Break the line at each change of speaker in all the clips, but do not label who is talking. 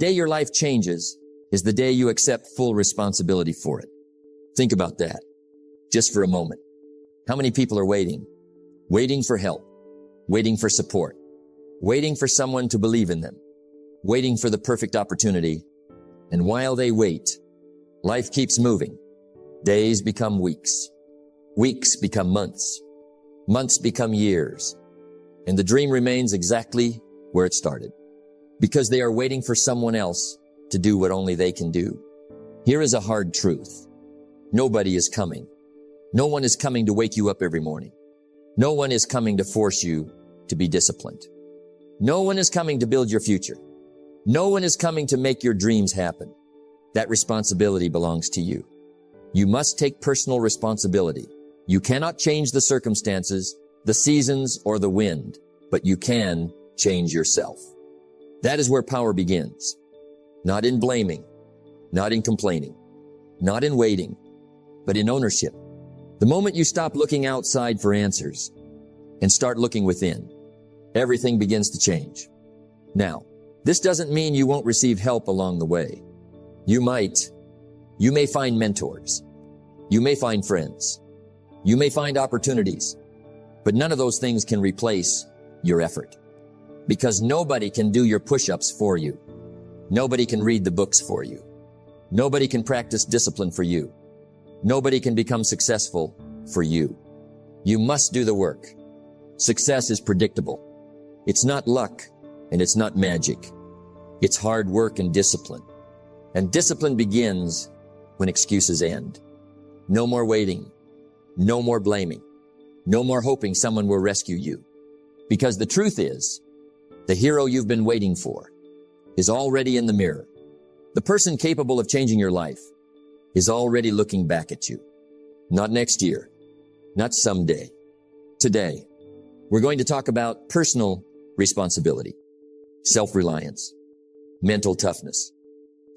day your life changes is the day you accept full responsibility for it. Think about that just for a moment. How many people are waiting? Waiting for help, waiting for support, waiting for someone to believe in them, waiting for the perfect opportunity. And while they wait, life keeps moving. Days become weeks. Weeks become months. Months become years. And the dream remains exactly where it started, because they are waiting for someone else to do what only they can do. Here is a hard truth. Nobody is coming. No one is coming to wake you up every morning. No one is coming to force you to be disciplined. No one is coming to build your future. No one is coming to make your dreams happen. That responsibility belongs to you. You must take personal responsibility. You cannot change the circumstances, the seasons, or the wind, but you can change yourself. That is where power begins. Not in blaming, not in complaining, not in waiting, but in ownership. The moment you stop looking outside for answers and start looking within, everything begins to change. Now, this doesn't mean you won't receive help along the way. You may find mentors. You may find friends. You may find opportunities, but none of those things can replace your effort, because nobody can do your push-ups for you. Nobody can read the books for you. Nobody can practice discipline for you. Nobody can become successful for you. You must do the work. Success is predictable. It's not luck, and it's not magic. It's hard work and discipline. And discipline begins when excuses end. No more waiting. No more blaming. No more hoping someone will rescue you. Because the truth is, the hero you've been waiting for is already in the mirror. The person capable of changing your life is already looking back at you. Not next year, not someday. Today, we're going to talk about personal responsibility, self-reliance, mental toughness,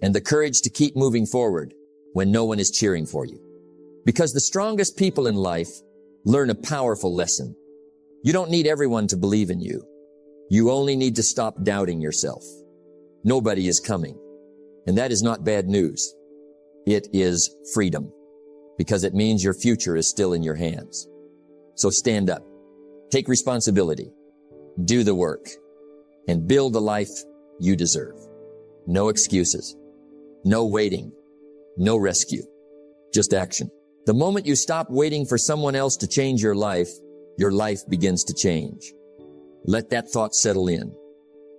and the courage to keep moving forward when no one is cheering for you. Because the strongest people in life learn a powerful lesson. You don't need everyone to believe in you. You only need to stop doubting yourself. Nobody is coming. And that is not bad news. It is freedom, because it means your future is still in your hands. So stand up, take responsibility, do the work, and build the life you deserve. No excuses, no waiting, no rescue, just action. The moment you stop waiting for someone else to change your life begins to change. Let that thought settle in.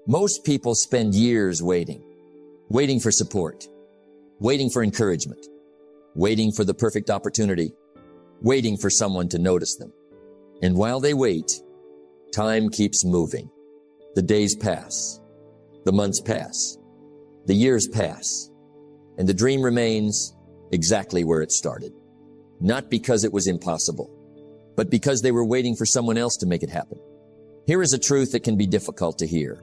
Most people spend years waiting for support, waiting for encouragement, waiting for the perfect opportunity, waiting for someone to notice them. And while they wait, time keeps moving. The days pass, the months pass, the years pass, and the dream remains exactly where it started. Not because it was impossible, but because they were waiting for someone else to make it happen. Here is a truth that can be difficult to hear.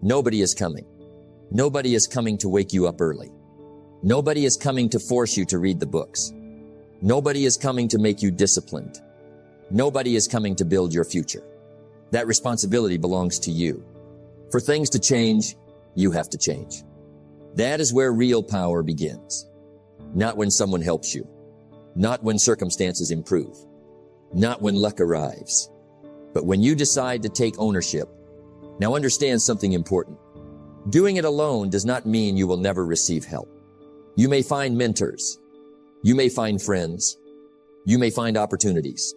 Nobody is coming. Nobody is coming to wake you up early. Nobody is coming to force you to read the books. Nobody is coming to make you disciplined. Nobody is coming to build your future. That responsibility belongs to you. For things to change, you have to change. That is where real power begins. Not when someone helps you. Not when circumstances improve. Not when luck arrives. But when you decide to take ownership. Now understand something important. Doing it alone does not mean you will never receive help. You may find mentors. You may find friends. You may find opportunities.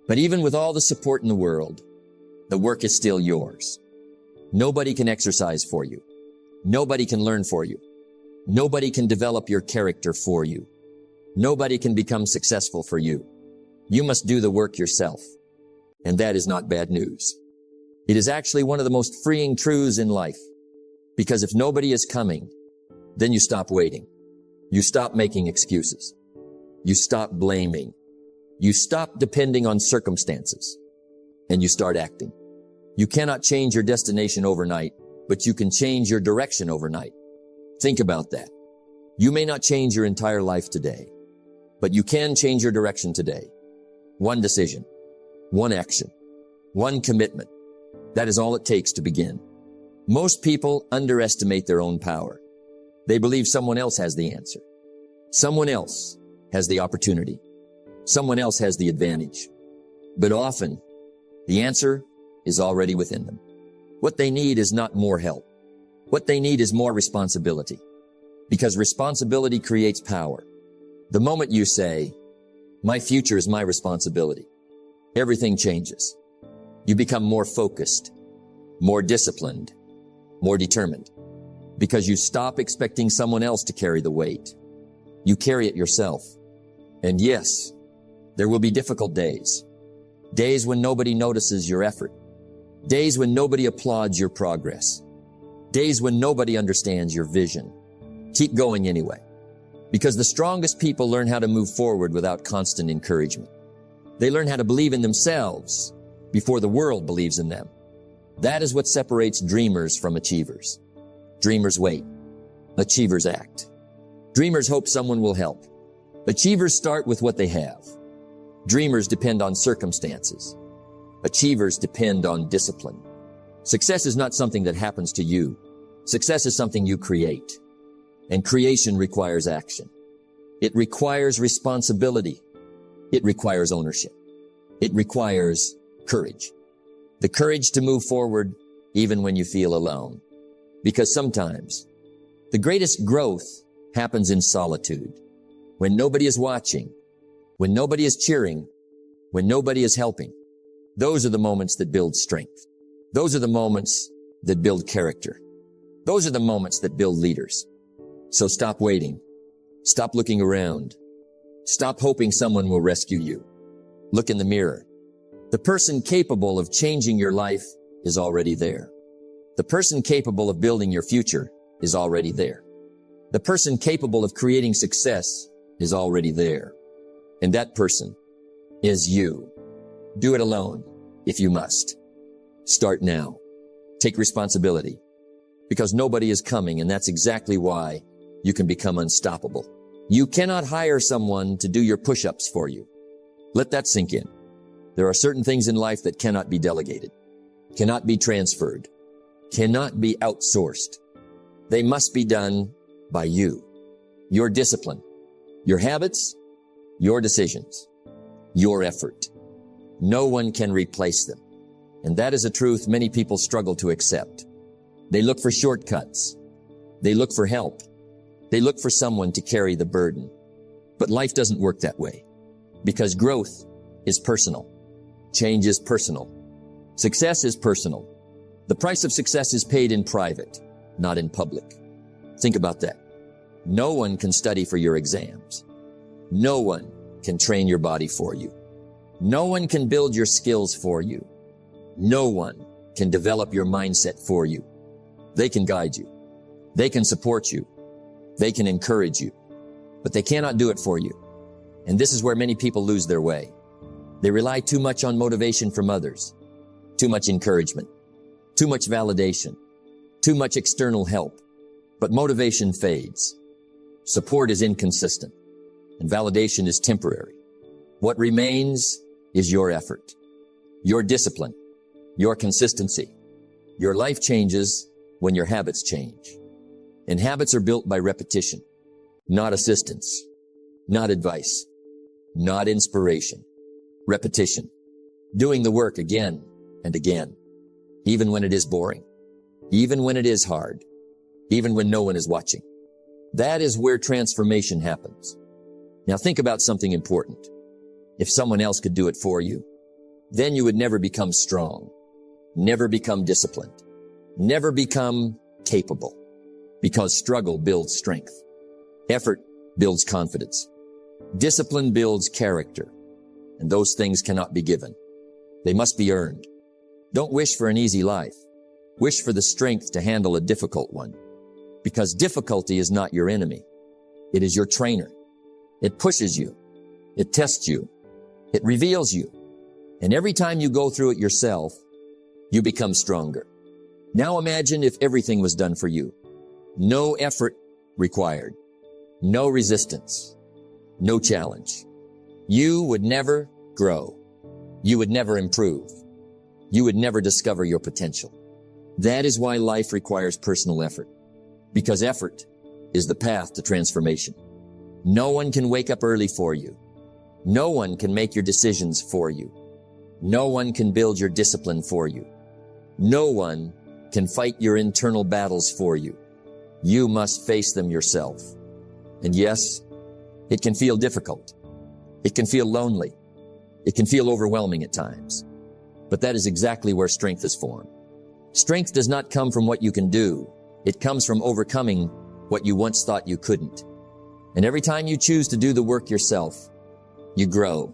But even with all the support in the world, the work is still yours. Nobody can exercise for you. Nobody can learn for you. Nobody can develop your character for you. Nobody can become successful for you. You must do the work yourself. And that is not bad news. It is actually one of the most freeing truths in life. Because if nobody is coming, then you stop waiting. You stop making excuses. You stop blaming. You stop depending on circumstances. And you start acting. You cannot change your destination overnight, but you can change your direction overnight. Think about that. You may not change your entire life today, but you can change your direction today. One decision, one action, one commitment. That is all it takes to begin. Most people underestimate their own power. They believe someone else has the answer. Someone else has the opportunity. Someone else has the advantage. But often, the answer is already within them. What they need is not more help. What they need is more responsibility. Because responsibility creates power. The moment you say, "My future is my responsibility," everything changes. You become more focused, more disciplined, more determined. Because you stop expecting someone else to carry the weight. You carry it yourself. And yes, there will be difficult days. Days when nobody notices your effort. Days when nobody applauds your progress. Days when nobody understands your vision. Keep going anyway. Because the strongest people learn how to move forward without constant encouragement. They learn how to believe in themselves before the world believes in them. That is what separates dreamers from achievers. Dreamers wait. Achievers act. Dreamers hope someone will help. Achievers start with what they have. Dreamers depend on circumstances. Achievers depend on discipline. Success is not something that happens to you. Success is something you create. And creation requires action. It requires responsibility. It requires ownership. It requires courage. The courage to move forward even when you feel alone. Because sometimes the greatest growth happens in solitude. When nobody is watching, when nobody is cheering, when nobody is helping. Those are the moments that build strength. Those are the moments that build character. Those are the moments that build leaders. So stop waiting. Stop looking around. Stop hoping someone will rescue you. Look in the mirror. The person capable of changing your life is already there. The person capable of building your future is already there. The person capable of creating success is already there. And that person is you. Do it alone if you must. Start now. Take responsibility. Because nobody is coming, and that's exactly why you can become unstoppable. You cannot hire someone to do your push-ups for you. Let that sink in. There are certain things in life that cannot be delegated, cannot be transferred, cannot be outsourced. They must be done by you. Your discipline, your habits, your decisions, your effort. No one can replace them. And that is a truth many people struggle to accept. They look for shortcuts. They look for help. They look for someone to carry the burden. But life doesn't work that way. Because growth is personal. Change is personal. Success is personal. The price of success is paid in private, not in public. Think about that. No one can study for your exams. No one can train your body for you. No one can build your skills for you. No one can develop your mindset for you. They can guide you. They can support you. They can encourage you. But they cannot do it for you. And this is where many people lose their way. They rely too much on motivation from others, too much encouragement, too much validation, too much external help. But motivation fades. Support is inconsistent, and validation is temporary. What remains is your effort, your discipline, your consistency. Your life changes when your habits change. And habits are built by repetition, not assistance, not advice, not inspiration. Repetition. Doing the work again and again, even when it is boring, even when it is hard, even when no one is watching. That is where transformation happens. Now think about something important. If someone else could do it for you, then you would never become strong, never become disciplined, never become capable, because struggle builds strength. Effort builds confidence. Discipline builds character. And those things cannot be given. They must be earned. Don't wish for an easy life. Wish for the strength to handle a difficult one. Because difficulty is not your enemy. It is your trainer. It pushes you. It tests you. It reveals you. And every time you go through it yourself, you become stronger. Now imagine if everything was done for you. No effort required. No resistance. No challenge. You would never grow. You would never improve. You would never discover your potential. That is why life requires personal effort, because effort is the path to transformation. No one can wake up early for you. No one can make your decisions for you. No one can build your discipline for you. No one can fight your internal battles for you. You must face them yourself. And yes, it can feel difficult. It can feel lonely. It can feel overwhelming at times. But that is exactly where strength is formed. Strength does not come from what you can do. It comes from overcoming what you once thought you couldn't. And every time you choose to do the work yourself, you grow.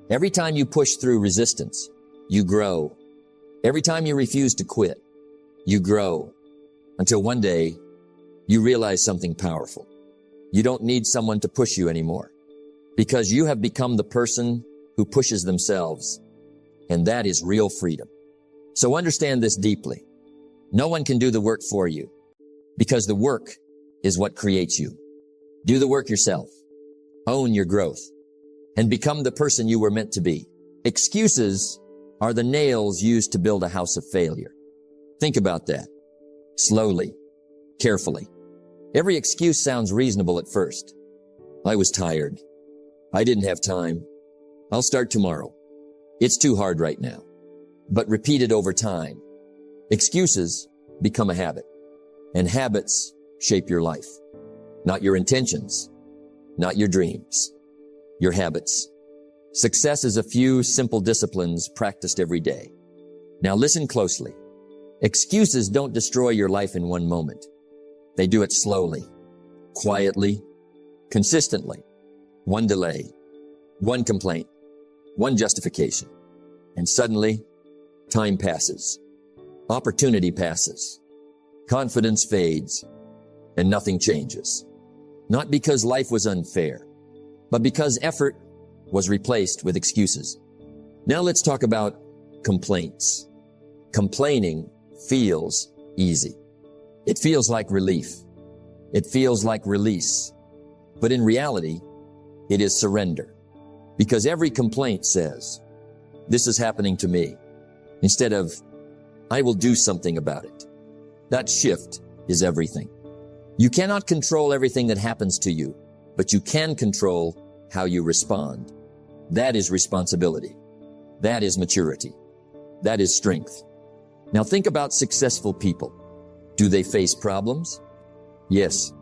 Every time you push through resistance, you grow. Every time you refuse to quit, you grow. Until one day, you realize something powerful. You don't need someone to push you anymore, because you have become the person who pushes themselves. And that is real freedom. So understand this deeply. No one can do the work for you, because the work is what creates you. Do the work yourself. Own your growth and become the person you were meant to be. Excuses are the nails used to build a house of failure. Think about that. Slowly, carefully. Every excuse sounds reasonable at first. I was tired. I didn't have time. I'll start tomorrow. It's too hard right now. But repeated over time, excuses become a habit, and habits shape your life. Not your intentions, not your dreams, your habits. Success is a few simple disciplines practiced every day. Now listen closely. Excuses don't destroy your life in one moment. They do it slowly, quietly, consistently. One delay, one complaint, one justification. And suddenly, time passes. Opportunity passes. Confidence fades. And nothing changes. Not because life was unfair, but because effort was replaced with excuses. Now let's talk about complaints. Complaining feels easy. It feels like relief. It feels like release. But in reality, it is surrender. Because every complaint says, this is happening to me, instead of, I will do something about it. That shift is everything. You cannot control everything that happens to you, but you can control how you respond. That is responsibility. That is maturity. That is strength. Now think about successful people. Do they face problems? Yes.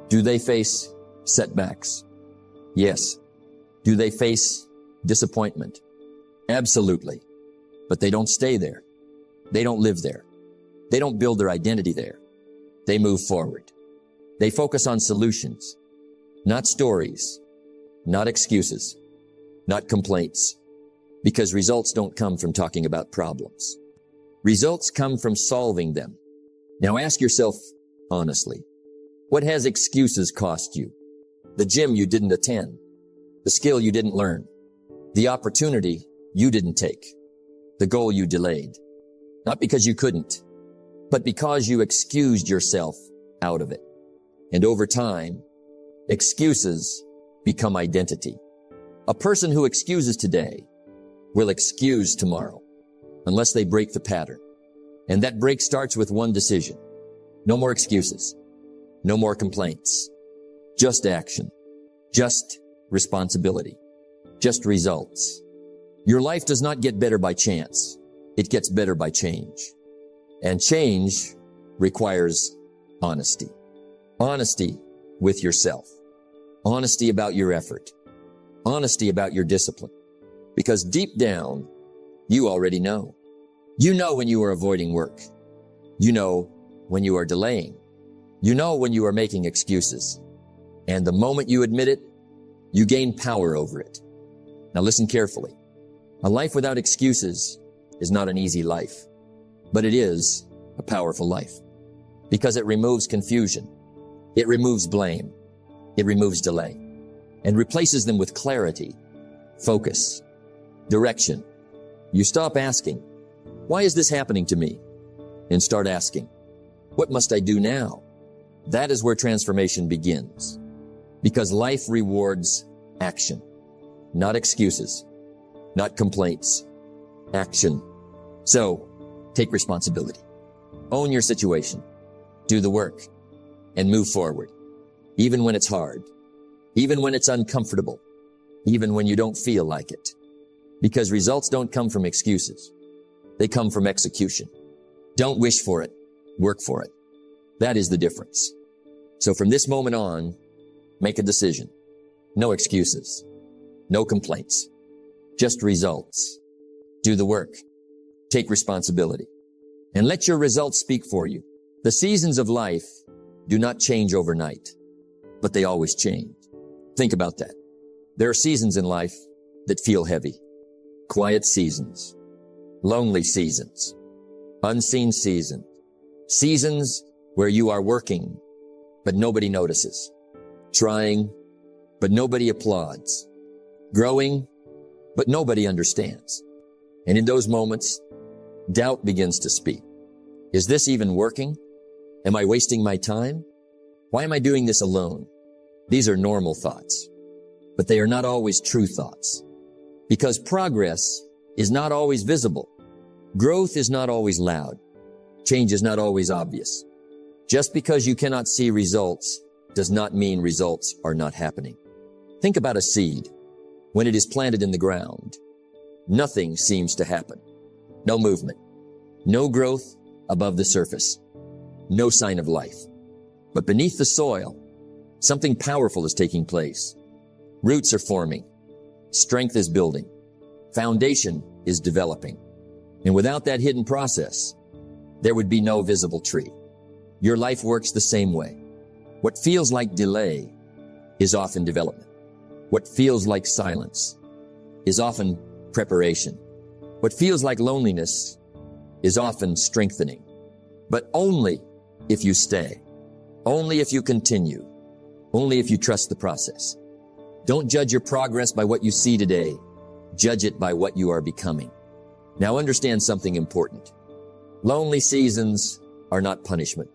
Do they face setbacks? Yes. Do they face disappointment? Absolutely. But they don't stay there. They don't live there. They don't build their identity there. They move forward. They focus on solutions, not stories, not excuses, not complaints, because results don't come from talking about problems. Results come from solving them. Now ask yourself honestly, what has excuses cost you? The gym you didn't attend, the skill you didn't learn, the opportunity you didn't take, the goal you delayed, not because you couldn't, but because you excused yourself out of it. And over time, excuses become identity. A person who excuses today will excuse tomorrow unless they break the pattern. And that break starts with one decision. No more excuses. No more complaints. Just action. Just responsibility. Just results. Your life does not get better by chance. It gets better by change. And change requires honesty. Honesty with yourself. Honesty about your effort. Honesty about your discipline. Because deep down, you already know. You know when you are avoiding work. You know when you are delaying. You know when you are making excuses. And the moment you admit it, you gain power over it. Now listen carefully. A life without excuses is not an easy life, but it is a powerful life because it removes confusion. It removes blame. It removes delay and replaces them with clarity, focus, direction. You stop asking, why is this happening to me? And start asking, what must I do now? That is where transformation begins because life rewards action, not excuses, not complaints, action. So take responsibility. Own your situation. Do the work and move forward. Even when it's hard. Even when it's uncomfortable. Even when you don't feel like it. Because results don't come from excuses. They come from execution. Don't wish for it. Work for it. That is the difference. So from this moment on, make a decision. No excuses. No complaints. Just results. Do the work. Take responsibility. And let your results speak for you. The seasons of life do not change overnight, but they always change. Think about that. There are seasons in life that feel heavy. Quiet seasons. Lonely seasons. Unseen seasons. Seasons where you are working, but nobody notices. Trying, but nobody applauds. Growing, but nobody understands. And in those moments, doubt begins to speak. Is this even working? Am I wasting my time? Why am I doing this alone? These are normal thoughts, but they are not always true thoughts. Because progress is not always visible. Growth is not always loud. Change is not always obvious. Just because you cannot see results does not mean results are not happening. Think about a seed. When it is planted in the ground, nothing seems to happen. No movement. No growth above the surface. No sign of life. But beneath the soil, something powerful is taking place. Roots are forming. Strength is building. Foundation is developing. And without that hidden process, there would be no visible tree. Your life works the same way. What feels like delay is often development. What feels like silence is often preparation. What feels like loneliness is often strengthening. But only if you stay. Only if you continue. Only if you trust the process. Don't judge your progress by what you see today. Judge it by what you are becoming. Now understand something important. Lonely seasons are not punishment.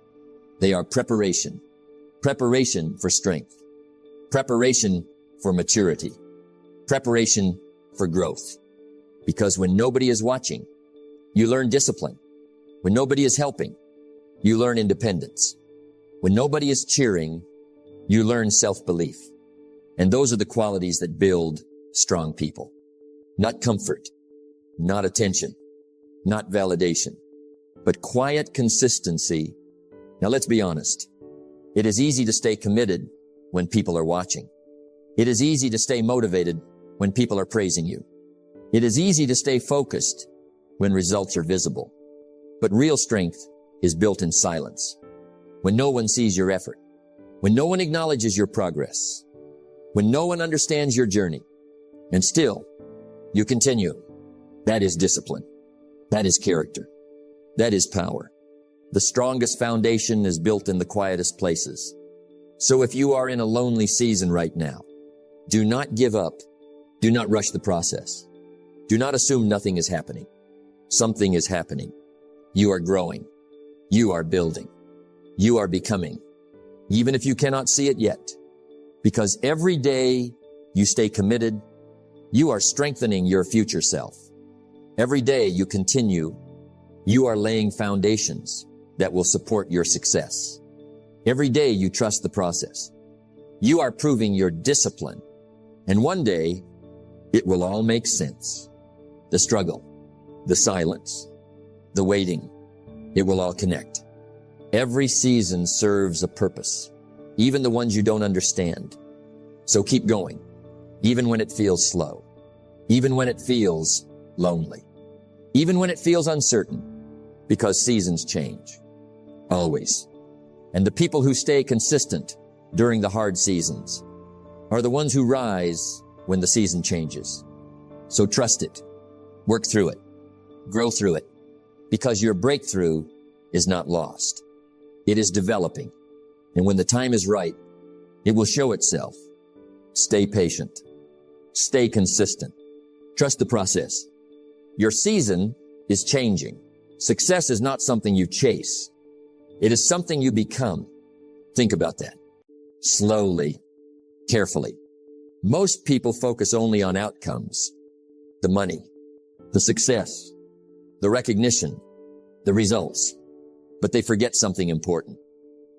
They are preparation. Preparation for strength. Preparation for maturity. Preparation for growth. Because when nobody is watching, you learn discipline. When nobody is helping, you learn independence. When nobody is cheering, you learn self-belief. And those are the qualities that build strong people. Not comfort, not attention, not validation, but quiet consistency. Now let's be honest. It is easy to stay committed when people are watching. It is easy to stay motivated when people are praising you. It is easy to stay focused when results are visible. But real strength is built in silence. When no one sees your effort, when no one acknowledges your progress, when no one understands your journey, and still you continue. That is discipline. That is character. That is power. The strongest foundation is built in the quietest places. So if you are in a lonely season right now, do not give up. Do not rush the process. Do not assume nothing is happening. Something is happening. You are growing. You are building. You are becoming, even if you cannot see it yet. Because every day you stay committed, you are strengthening your future self. Every day you continue, you are laying foundations that will support your success. Every day you trust the process. You are proving your discipline. And one day it will all make sense. The struggle, the silence, the waiting, it will all connect. Every season serves a purpose, even the ones you don't understand. So keep going, even when it feels slow, even when it feels lonely, even when it feels uncertain, because seasons change, always. And the people who stay consistent during the hard seasons are the ones who rise when the season changes. So trust it, work through it, grow through it, because your breakthrough is not lost. It is developing. And when the time is right, it will show itself. Stay patient. Stay consistent. Trust the process. Your season is changing. Success is not something you chase. It is something you become. Think about that. Slowly, carefully. Most people focus only on outcomes. The money, the success, the recognition, the results. but they forget something important.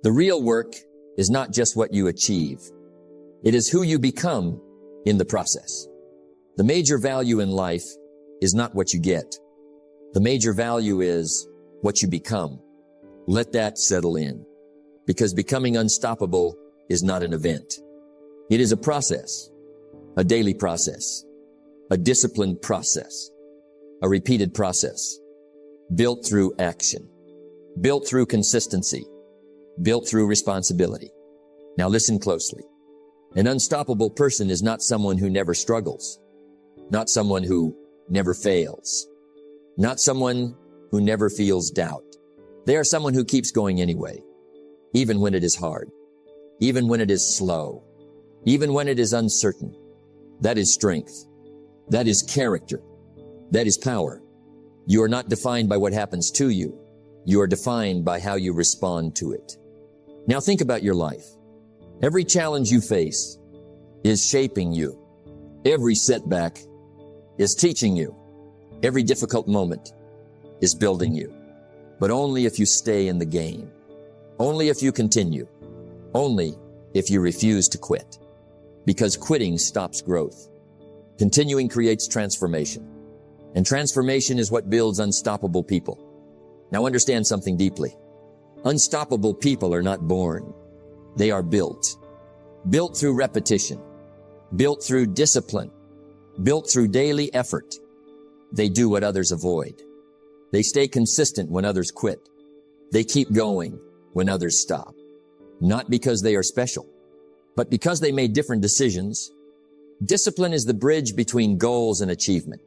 The real work is not just what you achieve. It is who you become in the process. The major value in life is not what you get. The major value is what you become. Let that settle in, because becoming unstoppable is not an event. It is a process, a daily process, a disciplined process, a repeated process, built through action, built through consistency, built through responsibility. Now listen closely. An unstoppable person is not someone who never struggles, not someone who never fails, not someone who never feels doubt. They are someone who keeps going anyway, even when it is hard, even when it is slow, even when it is uncertain. That is strength. That is character. That is power. You are not defined by what happens to you. You are defined by how you respond to it. Now think about your life. Every challenge you face is shaping you. Every setback is teaching you. Every difficult moment is building you. But only if you stay in the game. Only if you continue. Only if you refuse to quit. Because quitting stops growth. Continuing creates transformation. And transformation is what builds unstoppable people. Now understand something deeply. Unstoppable people are not born. They are built. Built through repetition. Built through discipline. Built through daily effort. They do what others avoid. They stay consistent when others quit. They keep going when others stop. Not because they are special, but because they made different decisions. Discipline is the bridge between goals and achievement.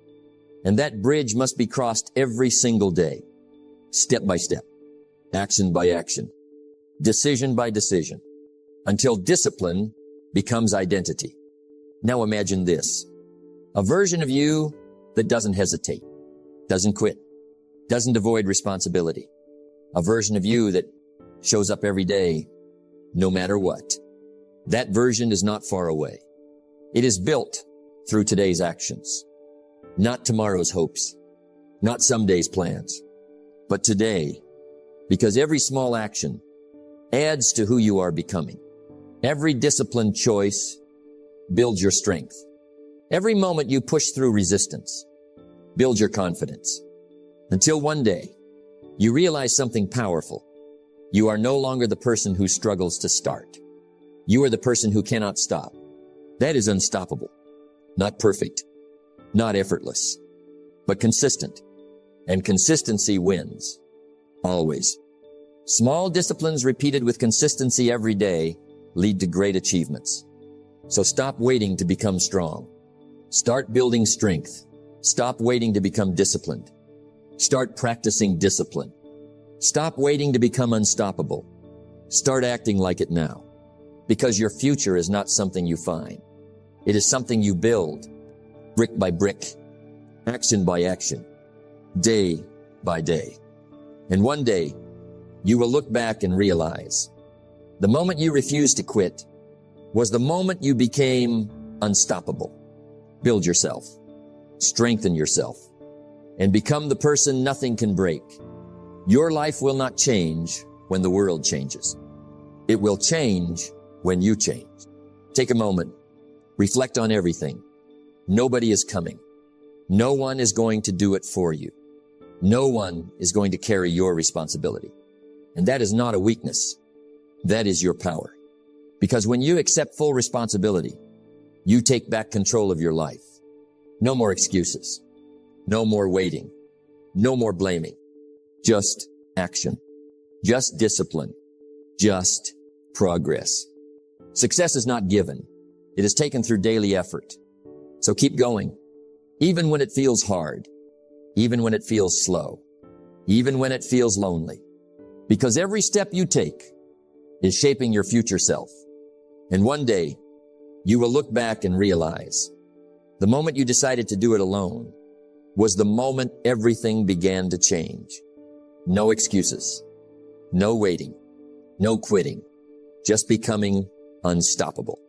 And that bridge must be crossed every single day, step by step, action by action, decision by decision, until discipline becomes identity. Now imagine this, a version of you that doesn't hesitate, doesn't quit, doesn't avoid responsibility, a version of you that shows up every day, no matter what. That version is not far away. It is built through today's actions. Not tomorrow's hopes, not someday's plans, but today, because every small action adds to who you are becoming. Every disciplined choice builds your strength. Every moment you push through resistance builds your confidence. Until one day, you realize something powerful. You are no longer the person who struggles to start. You are the person who cannot stop. That is unstoppable, not perfect, not effortless, but consistent. And consistency wins. Always. Small disciplines repeated with consistency every day lead to great achievements. So stop waiting to become strong. Start building strength. Stop waiting to become disciplined. Start practicing discipline. Stop waiting to become unstoppable. Start acting like it now. Because your future is not something you find. It is something you build, brick by brick, action by action, day by day. And one day, you will look back and realize the moment you refused to quit was the moment you became unstoppable. Build yourself, strengthen yourself, and become the person nothing can break. Your life will not change when the world changes. It will change when you change. Take a moment, reflect on everything. Nobody is coming. No one is going to do it for you. No one is going to carry your responsibility. And that is not a weakness. That is your power. Because when you accept full responsibility, you take back control of your life. No more excuses. No more waiting. No more blaming. Just action. Just discipline. Just progress. Success is not given. It is taken through daily effort. So keep going. Even when it feels hard. Even when it feels slow. Even when it feels lonely. Because every step you take is shaping your future self. And one day, you will look back and realize the moment you decided to do it alone was the moment everything began to change. No excuses. No waiting. No quitting. Just becoming unstoppable.